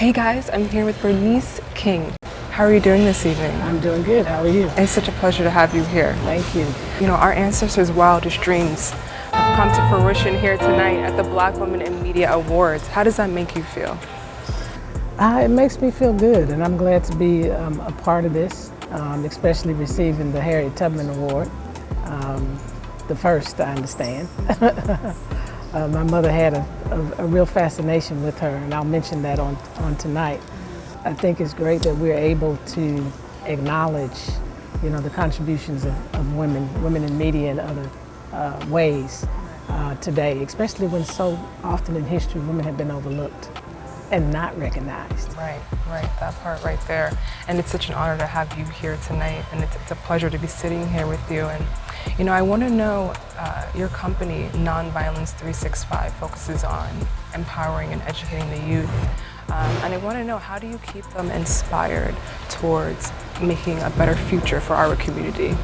Hey guys, I'm here with Bernice King. How are you doing this evening? I'm doing good. How are you? It's such a pleasure to have you here. Thank you. You know, our ancestors' wildest dreams have come to fruition here tonight at the Black Women in Media Awards. How does that make you feel? It makes me feel good, and I'm glad to be a part of this, especially receiving the Harriet Tubman Award, the first, I understand. My mother had a real fascination with her, and I'll mention that on tonight. I think it's great that we're able to acknowledge, you know, the contributions of women in media and other ways today, especially when so often in history women have been overlooked and not recognized. Right, that part right there. And it's such an honor to have you here tonight, and it's a pleasure to be sitting here with you. And you know, I want to know, your company, Nonviolence 365, focuses on empowering and educating the youth. And I want to know, how do you keep them inspired towards making a better future for our community?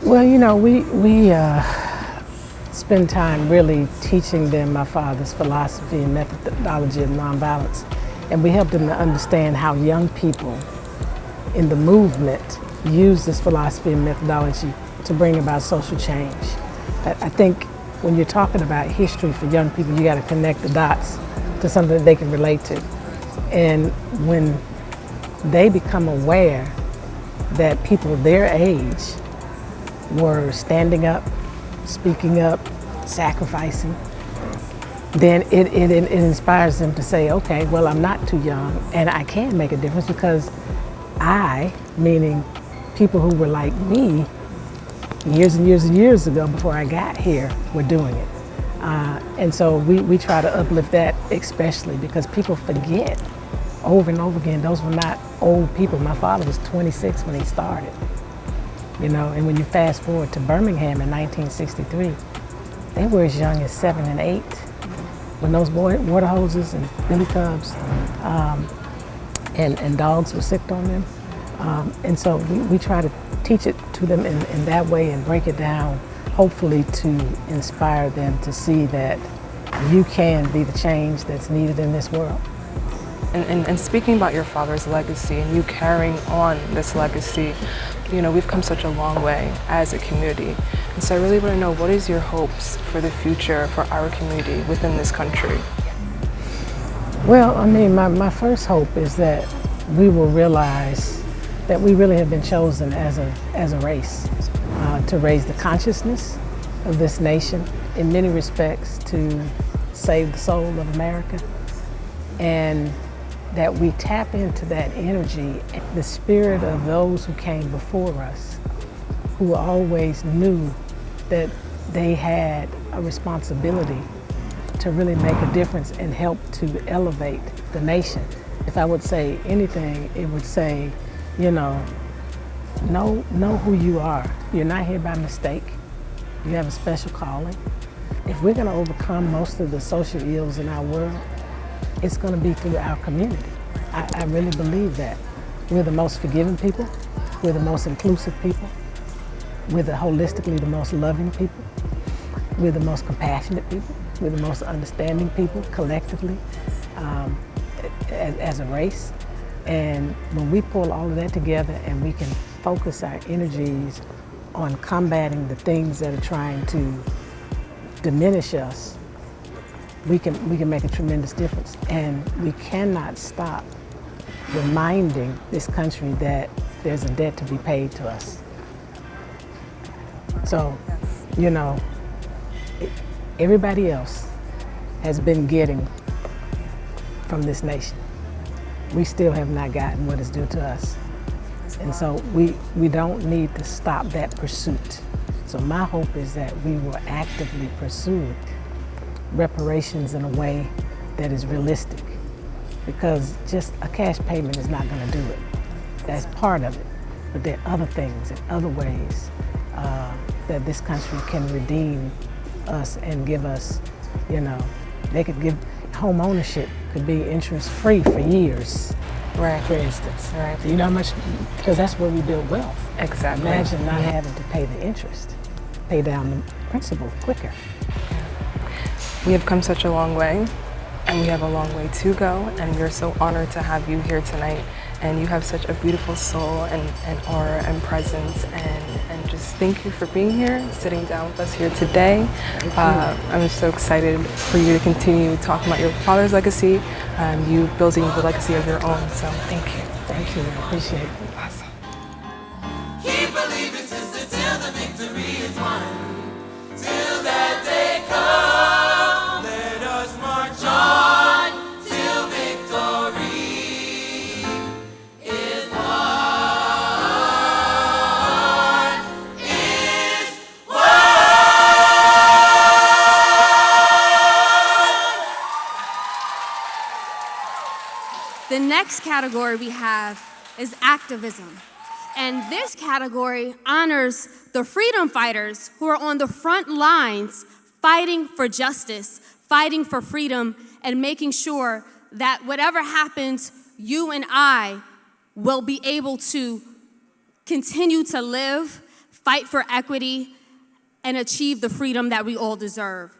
Well, you know, we spend time really teaching them my father's philosophy and methodology of nonviolence. And we help them to understand how young people in the movement use this philosophy and methodology to bring about social change. I think when you're talking about history for young people, you got to connect the dots to something that they can relate to. And when they become aware that people their age were standing up, speaking up, sacrificing, then it inspires them to say, okay, well, I'm not too young and I can make a difference because I, meaning people who were like me years and years and years ago before I got here, were doing it. And so we try to uplift that, especially because people forget over and over again, those were not old people. My father was 26 when he started, you know, and when you fast forward to Birmingham in 1963, they were as young as 7 and 8 when those water hoses and billy clubs and dogs were sicked on them. And so we try to teach it to them in that way and break it down, hopefully to inspire them to see that you can be the change that's needed in this world. And speaking about your father's legacy and you carrying on this legacy, you know, we've come such a long way as a community. And so I really want to know, what is your hopes for the future for our community within this country? Well, I mean, my first hope is that we will realize that we really have been chosen as a race to raise the consciousness of this nation, in many respects to save the soul of America, and that we tap into that energy, the spirit of those who came before us, who always knew that they had a responsibility to really make a difference and help to elevate the nation. If I would say anything, it would say, you know who you are. You're not here by mistake. You have a special calling. If we're going to overcome most of the social ills in our world, it's going to be through our community. I really believe that. We're the most forgiving people. We're the most inclusive people. We're holistically the most loving people. We're the most compassionate people. We're the most understanding people collectively as a race. And when we pull all of that together and we can focus our energies on combating the things that are trying to diminish us, we can make a tremendous difference. And we cannot stop reminding this country that there's a debt to be paid to us. So, you know, everybody else has been getting from this nation. We still have not gotten what is due to us. And so we don't need to stop that pursuit. So my hope is that we will actively pursue reparations in a way that is realistic, because just a cash payment is not going to do it. That's part of it. But there are other things and other ways that this country can redeem us and give us, you know, they could give home ownership could be interest-free for years, right? For instance, right? You know how much, because that's where we build wealth. Exactly. Imagine not having to pay the interest, pay down the principal quicker. We have come such a long way, and we have a long way to go, and we're so honored to have you here tonight. And you have such a beautiful soul and aura and presence, and just thank you for being here, sitting down with us here today. I'm so excited for you to continue talking about your father's legacy, you building the legacy of your own, so thank you. Thank you, I appreciate it. Awesome. Keep believing, sister, till the victory is won. Till that day comes, let us march on till victory is won. Is won. The next category we have is activism. And this category honors the freedom fighters who are on the front lines fighting for justice, fighting for freedom, and making sure that whatever happens, you and I will be able to continue to live, fight for equity, and achieve the freedom that we all deserve.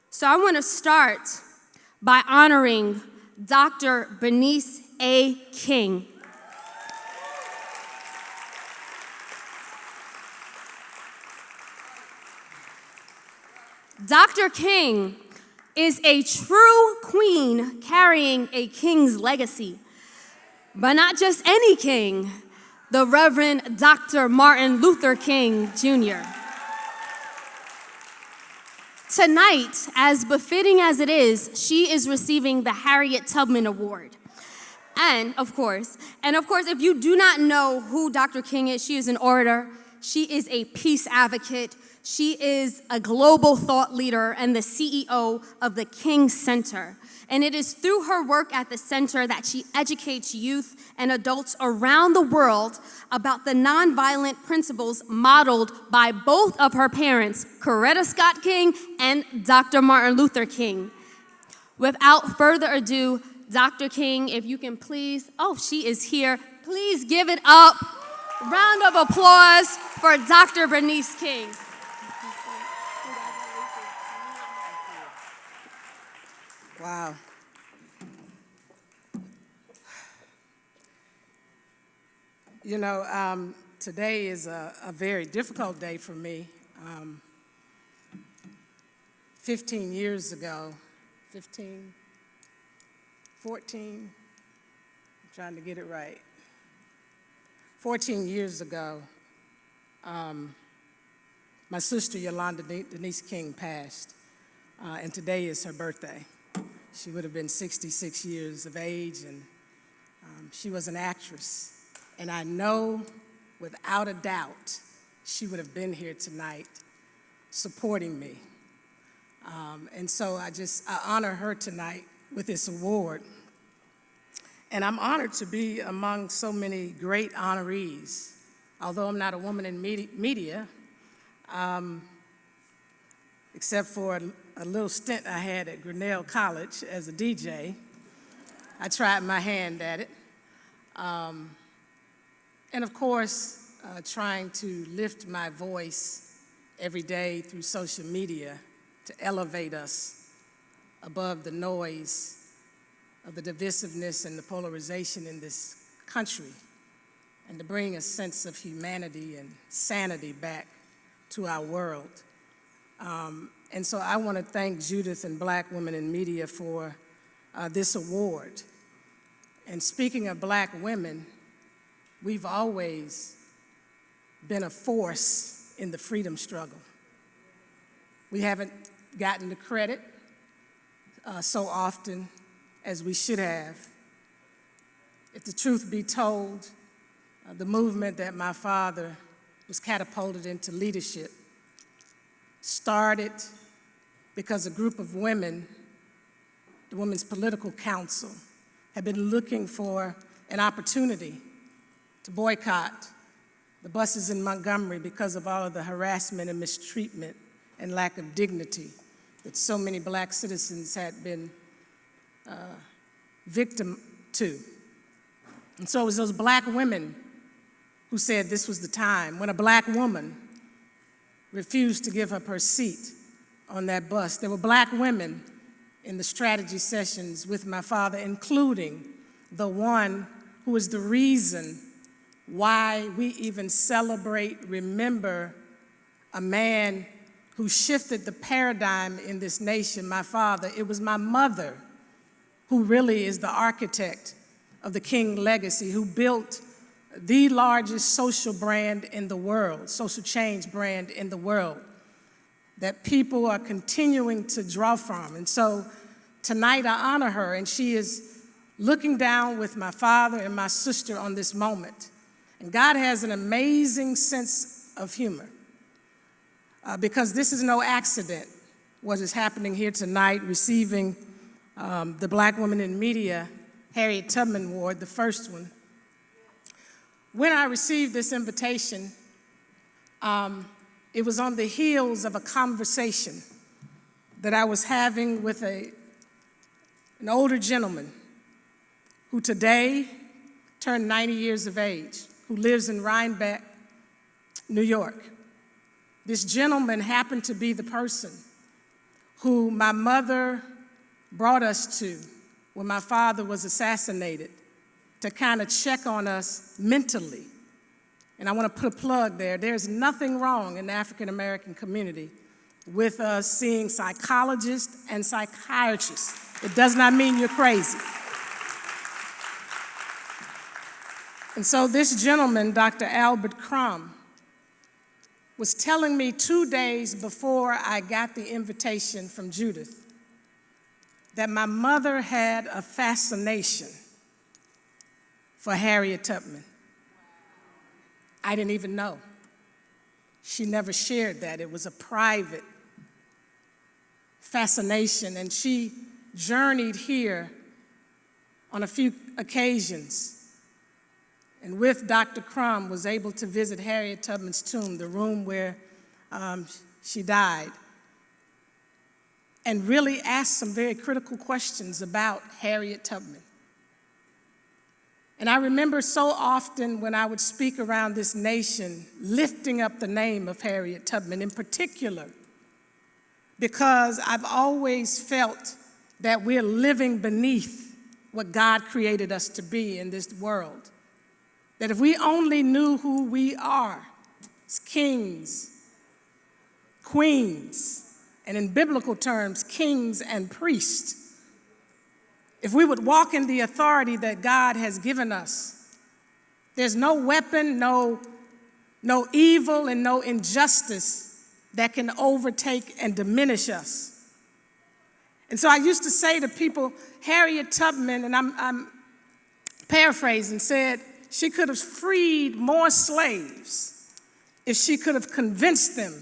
So I want to start by honoring Dr. Bernice A. King. Dr. King is a true queen carrying a king's legacy, but not just any king, the Reverend Dr. Martin Luther King Jr. Tonight, as befitting as it is, she is receiving the Harriet Tubman Award. And of course, if you do not know who Dr. King is, she is an orator, she is a peace advocate, she is a global thought leader and the CEO of the King Center. And it is through her work at the center that she educates youth and adults around the world about the nonviolent principles modeled by both of her parents, Coretta Scott King and Dr. Martin Luther King. Without further ado, Dr. King, if you can please, oh, she is here. Please give it up. Round of applause for Dr. Bernice King. Wow. You know, today is a very difficult day for me. 15 years ago, 14, I'm trying to get it right. 14 years ago, my sister Yolanda Denise King passed, and today is her birthday. She would have been 66 years of age, and she was an actress. And I know, without a doubt, she would have been here tonight supporting me. And so I honor her tonight with this award. And I'm honored to be among so many great honorees. Although I'm not a woman in media, except for a little stint I had at Grinnell College as a DJ. I tried my hand at it. And of course, trying to lift my voice every day through social media to elevate us above the noise of the divisiveness and the polarization in this country, and to bring a sense of humanity and sanity back to our world. And so I want to thank Judith and Black Women in Media for this award. And speaking of Black women, we've always been a force in the freedom struggle. We haven't gotten the credit so often as we should have. If the truth be told, the movement that my father was catapulted into leadership started because a group of women, the Women's Political Council, had been looking for an opportunity to boycott the buses in Montgomery because of all of the harassment and mistreatment and lack of dignity that so many Black citizens had been victim to. And so it was those Black women who said this was the time. When a Black woman refused to give up her seat on that bus, there were Black women in the strategy sessions with my father, including the one who is the reason why we even celebrate, remember a man who shifted the paradigm in this nation, my father. It was my mother who really is the architect of the King legacy, who built the largest social brand in the world, social change brand in the world, that people are continuing to draw from. And so tonight I honor her, and she is looking down with my father and my sister on this moment. And God has an amazing sense of humor, because this is no accident, what is happening here tonight, receiving the Black Woman in Media Harriet Tubman Award, the first one. When I received this invitation, it was on the heels of a conversation that I was having with an older gentleman who today turned 90 years of age, who lives in Rhinebeck, New York. This gentleman happened to be the person who my mother brought us to when my father was assassinated, to kind of check on us mentally. And I want to put a plug there. There's nothing wrong in the African American community with us seeing psychologists and psychiatrists. It does not mean you're crazy. And so this gentleman, Dr. Albert Crum, was telling me 2 days before I got the invitation from Judith that my mother had a fascination for Harriet Tubman. I didn't even know. She never shared that. It was a private fascination, and she journeyed here on a few occasions, and with Dr. Crum was able to visit Harriet Tubman's tomb, the room where she died, and really asked some very critical questions about Harriet Tubman. And I remember so often when I would speak around this nation, lifting up the name of Harriet Tubman in particular, because I've always felt that we're living beneath what God created us to be in this world. That if we only knew who we are as kings, queens, and in biblical terms, kings and priests, if we would walk in the authority that God has given us, there's no weapon, no evil, and no injustice that can overtake and diminish us. And so I used to say to people, Harriet Tubman, and I'm paraphrasing, said she could have freed more slaves if she could have convinced them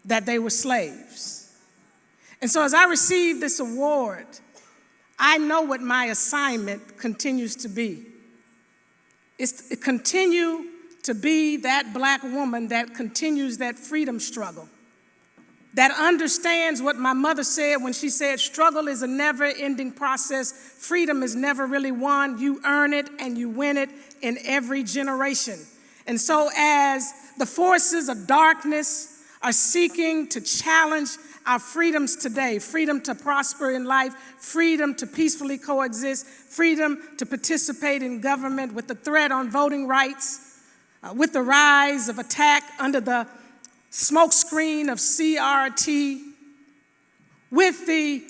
that they were slaves. And so as I received this award, I know what my assignment continues to be. It's to continue to be that Black woman that continues that freedom struggle, that understands what my mother said when she said struggle is a never-ending process. Freedom is never really won. You earn it and you win it in every generation. And so as the forces of darkness are seeking to challenge our freedoms today, freedom to prosper in life, freedom to peacefully coexist, freedom to participate in government, with the threat on voting rights, with the rise of attack under the smokescreen of CRT, with the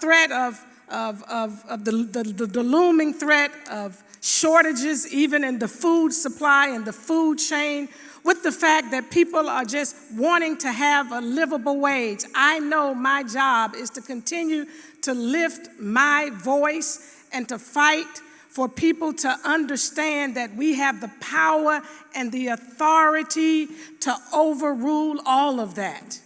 threat of the looming threat of shortages even in the food supply and the food chain, with the fact that people are just wanting to have a livable wage. I know my job is to continue to lift my voice and to fight for people to understand that we have the power and the authority to overrule all of that.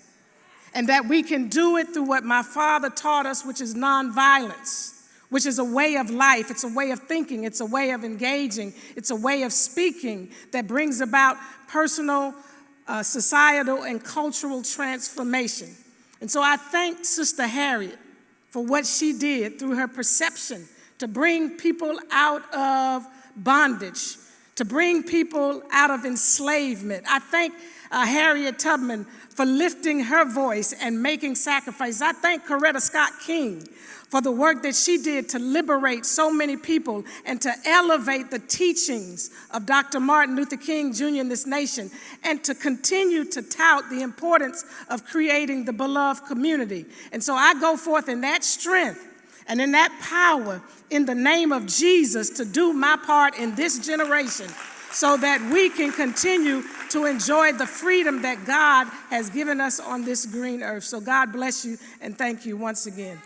And that we can do it through what my father taught us, which is nonviolence, which is a way of life, it's a way of thinking, it's a way of engaging, it's a way of speaking that brings about personal, societal, and cultural transformation. And so I thank Sister Harriet for what she did through her perception to bring people out of bondage, to bring people out of enslavement. I thank Harriet Tubman for lifting her voice and making sacrifices. I thank Coretta Scott King for the work that she did to liberate so many people and to elevate the teachings of Dr. Martin Luther King Jr. in this nation, and to continue to tout the importance of creating the beloved community. And so I go forth in that strength and in that power in the name of Jesus to do my part in this generation so that we can continue to enjoy the freedom that God has given us on this green earth. So God bless you and thank you once again.